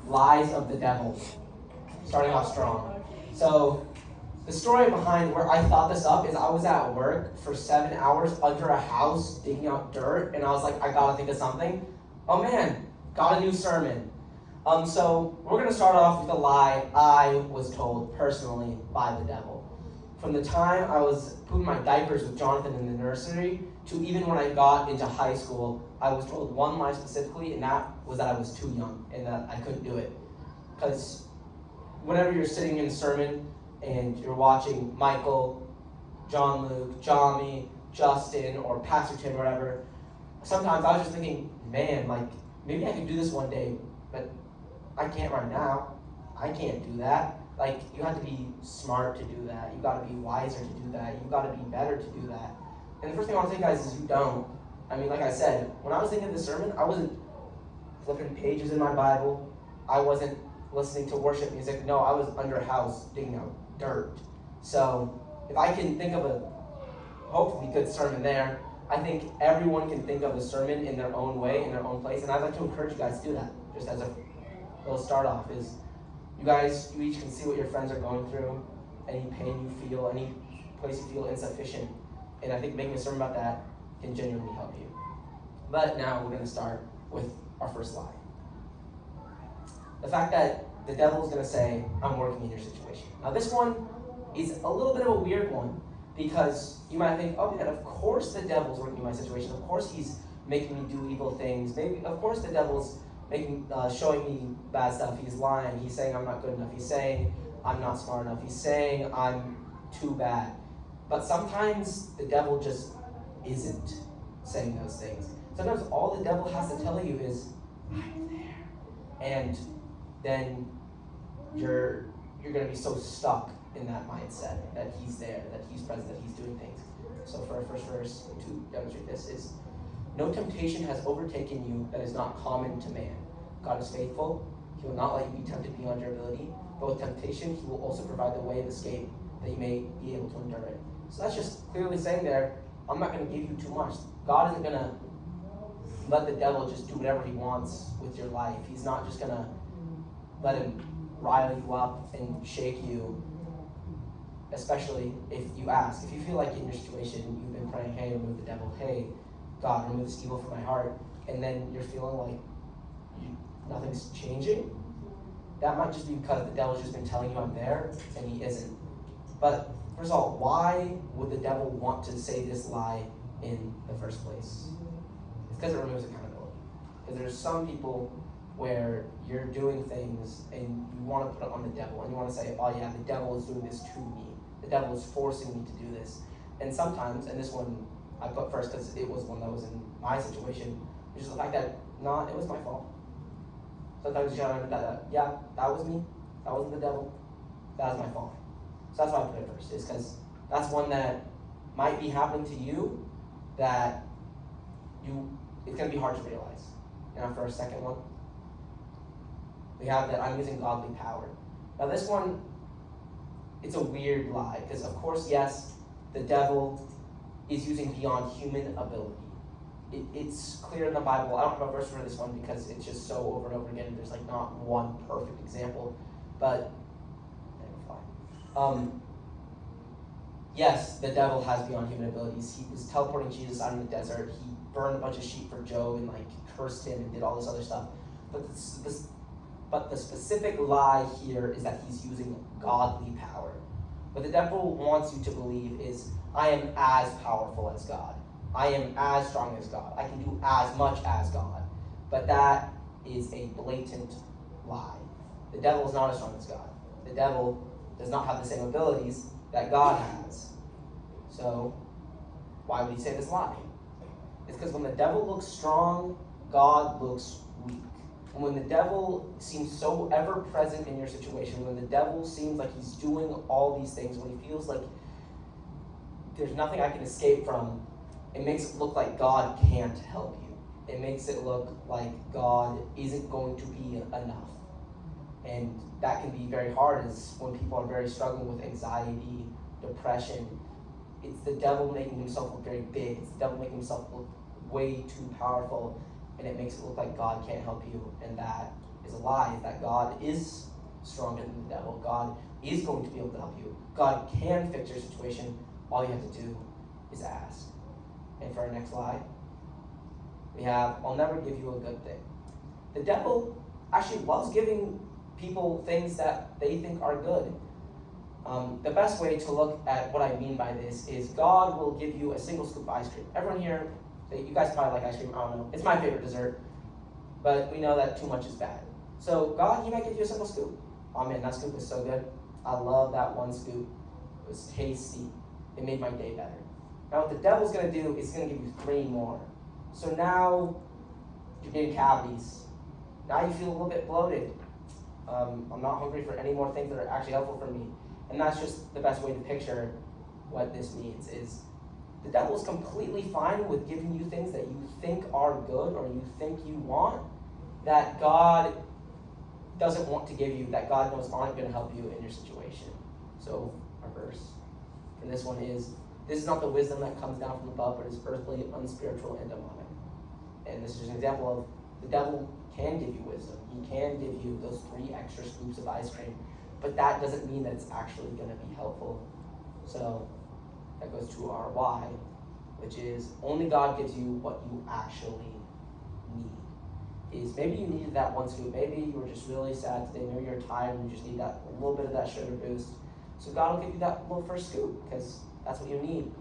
lies of the devil. Starting off strong. So the story behind where I thought this up is I was at work for 7 hours under a house digging out dirt, and I was like, I gotta think of something. Oh man, got a new sermon. So we're gonna start off with a lie I was told personally by the devil. From the time I was pooping my diapers with Jonathan in the nursery to even when I got into high school, I was told one lie specifically, and that was that I was too young and that I couldn't do it. Because whenever you're sitting in a sermon and you're watching Michael, John Luke, Johnny, Justin, or Pastor Tim or whatever, sometimes I was just thinking, man, like, maybe I could do this one day, but I can't right now. I can't do that. Like, you have to be smart to do that. You got to be wiser to do that. You got to be better to do that. And the first thing I want to say, guys, is you don't. I mean, like I said, when I was thinking of this sermon, I wasn't flipping pages in my Bible. I wasn't listening to worship music. No, I was under a house digging out dirt. So if I can think of a hopefully good sermon there, I think everyone can think of a sermon in their own way, in their own place. And I'd like to encourage you guys to do that, just as a little start off, is you each can see what your friends are going through, any pain you feel, any place you feel insufficient. And I think making a sermon about that can genuinely help you. But now we're going to start with our first lie. The fact that the devil is going to say, I'm working in your situation. Now this one is a little bit of a weird one, because you might think, oh man, of course the devil's working in my situation. Of course he's making me do evil things. Maybe, of course the devil's showing me bad stuff. He's lying. He's saying I'm not good enough. He's saying I'm not smart enough. He's saying I'm too bad. But sometimes the devil just isn't saying those things. Sometimes all the devil has to tell you is, I'm there. And then you're going to be so stuck in that mindset that he's there, that he's present, that he's doing things. So for our first verse, to demonstrate this, is no temptation has overtaken you that is not common to man. God is faithful. He will not let you be tempted beyond your ability. But with temptation, he will also provide the way of escape that you may be able to endure it. So that's just clearly saying there, I'm not going to give you too much. God isn't going to let the devil just do whatever he wants with your life. He's not just going to let him rile you up and shake you, especially if you ask. If you feel like in your situation, you've been praying, hey, remove the devil. Hey, God, remove this evil from my heart. And then you're feeling like nothing's changing. That might just be because the devil's just been telling you I'm there, and he isn't. But first of all, why would the devil want to say this lie in the first place? It's because it removes accountability. Because there's some people where you're doing things and you want to put it on the devil, and you want to say, oh yeah, the devil is doing this to me. The devil is forcing me to do this. And sometimes, and this one I put first because it was one that was in my situation, which is the fact that, no, it was my fault. Sometimes you shout that, yeah, that was me. That wasn't the devil. That was my fault. So that's why I put it first, is because that's one that might be happening to you that it's going to be hard to realize. Now for our second one, we have that I'm using godly power. Now this one, it's a weird lie, because of course, yes, the devil is using beyond human ability. It's clear in the Bible. I don't have a verse for this one because it's just so over and over again. There's like not one perfect example, but yes, the devil has beyond human abilities. He was teleporting Jesus out in the desert. He burned a bunch of sheep for Job and like cursed him and did all this other stuff. But the specific lie here is that he's using godly power. What the devil wants you to believe is, I am as powerful as God. I am as strong as God. I can do as much as God. But that is a blatant lie. The devil is not as strong as God. The devil does not have the same abilities that God has. So, why would he say this lie? It's because when the devil looks strong, God looks weak. And when the devil seems so ever present in your situation, when the devil seems like he's doing all these things, when he feels like there's nothing I can escape from, it makes it look like God can't help you. It makes it look like God isn't going to be enough. And that can be very hard, is when people are very struggling with anxiety, depression. It's the devil making himself look very big. It's the devil making himself look way too powerful, and it makes it look like God can't help you, and that is a lie is that God is stronger than the devil. God is going to be able to help you. God can fix your situation. All you have to do is ask. And for our next lie, we have, I'll never give you a good thing. The devil actually loves giving people things that they think are good. The best way to look at what I mean by this is God will give you a single scoop of ice cream. Everyone here, you guys probably like ice cream, I don't know. It's my favorite dessert, but we know that too much is bad. So God, he might give you a single scoop. Oh man, that scoop was so good. I love that one scoop. It was tasty. It made my day better. Now what the devil's going to do is he's going to give you 3 more. So now you're getting cavities. Now you feel a little bit bloated. I'm not hungry for any more things that are actually helpful for me. And that's just the best way to picture what this means is the devil is completely fine with giving you things that you think are good or you think you want that God doesn't want to give you, that God knows aren't going to help you in your situation. So our verse for this one is, this is not the wisdom that comes down from above, but is earthly, unspiritual, and demonic. And this is just an example of the devil can give you wisdom. He can give you those 3 extra scoops of ice cream, but that doesn't mean that it's actually going to be helpful. So that goes to our why, which is only God gives you what you actually need. Is maybe you needed that 1 scoop. Maybe you were just really sad today. Maybe you're tired and you just need that a little bit of that sugar boost. So God will give you that little first scoop because that's what you need.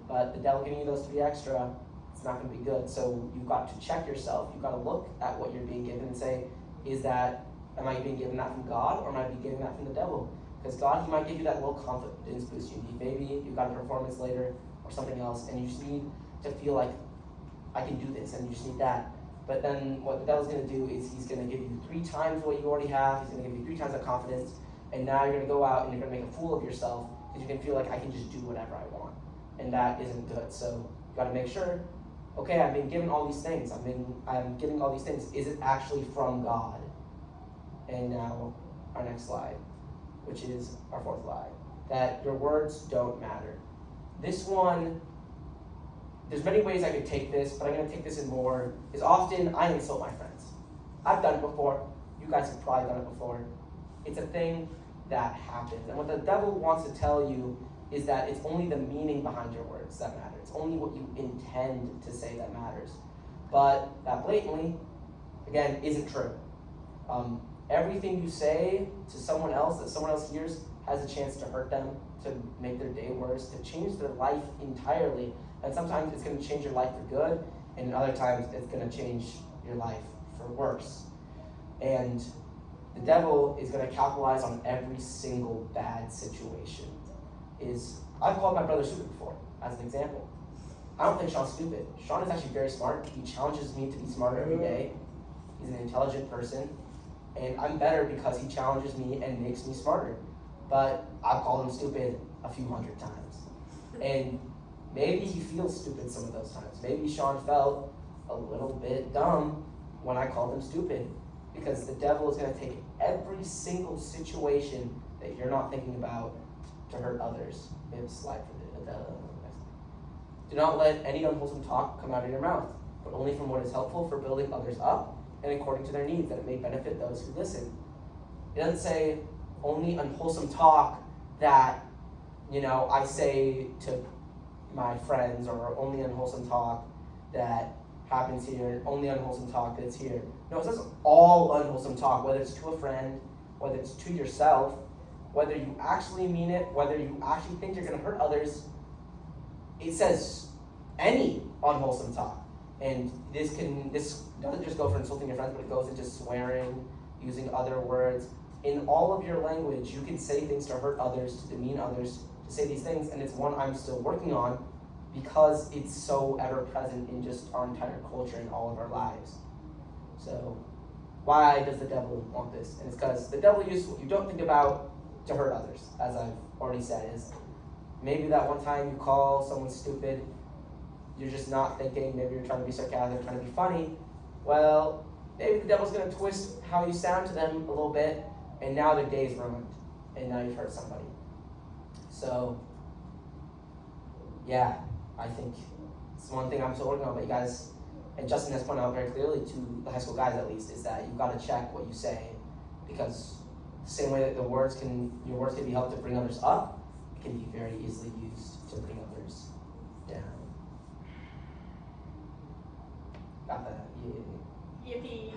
But the devil giving you those 3 extra, it's not going to be good. So you've got to check yourself. You've got to look at what you're being given and say, am I being given that from God or am I being given that from the devil? Because God, he might give you that little confidence boost you need. Maybe you've got a performance later or something else and you just need to feel like I can do this and you just need that. But then what the devil's going to do is he's going to give you 3 times what you already have. He's going to give you 3 times that confidence. And now you're going to go out and you're going to make a fool of yourself because you can feel like I can just do whatever I want. And that isn't good. So you got to make sure, okay, I've been given all these things. I'm giving all these things. Is it actually from God? And now our next slide, which is our 4th lie, that your words don't matter. This one, there's many ways I could take this, but I'm going to take this in more, is often I insult my friends. I've done it before. You guys have probably done it before. It's a thing that happens. And what the devil wants to tell you is that it's only the meaning behind your words that matter. It's only what you intend to say that matters. But that blatantly, again, isn't true. Everything you say to someone else that someone else hears has a chance to hurt them, to make their day worse, to change their life entirely. And sometimes it's going to change your life for good, and other times it's going to change your life for worse. And the devil is going to capitalize on every single bad situation. I've called my brother stupid before, as an example. I don't think Sean's stupid. Sean is actually very smart. He challenges me to be smarter every day. He's an intelligent person. And I'm better because he challenges me and makes me smarter. But I've called him stupid a few hundred times. And maybe he feels stupid some of those times. Maybe Sean felt a little bit dumb when I called him stupid. Because the devil is going to take every single situation that you're not thinking about to hurt others. We have a slide for the next. Do not let any unwholesome talk come out of your mouth, but only from what is helpful for building others up and according to their needs, that it may benefit those who listen. It doesn't say only unwholesome talk that, I say to my friends, or only unwholesome talk that happens here, only unwholesome talk that's here. No, it says all unwholesome talk, whether it's to a friend, whether it's to yourself, whether you actually mean it, whether you actually think you're going to hurt others. It says any unwholesome talk. And this doesn't just go for insulting your friends, but it goes into swearing, using other words. In all of your language, you can say things to hurt others, to demean others, to say these things, and it's one I'm still working on because it's so ever present in just our entire culture and all of our lives. So why does the devil want this? And it's because the devil uses what you don't think about to hurt others, as I've already said, is maybe that one time you call someone stupid, you're just not thinking, maybe you're trying to be sarcastic, trying to be funny. Well, maybe the devil's going to twist how you sound to them a little bit, and now their day's ruined, and now you've hurt somebody. So, yeah, I think it's one thing I'm still working on, but you guys, and Justin has pointed out very clearly to the high school guys at least, is that you've got to check what you say, because the same way that your words can be helped to bring others up, it can be very easily used to bring others down. Got that? Yeah. Yippee.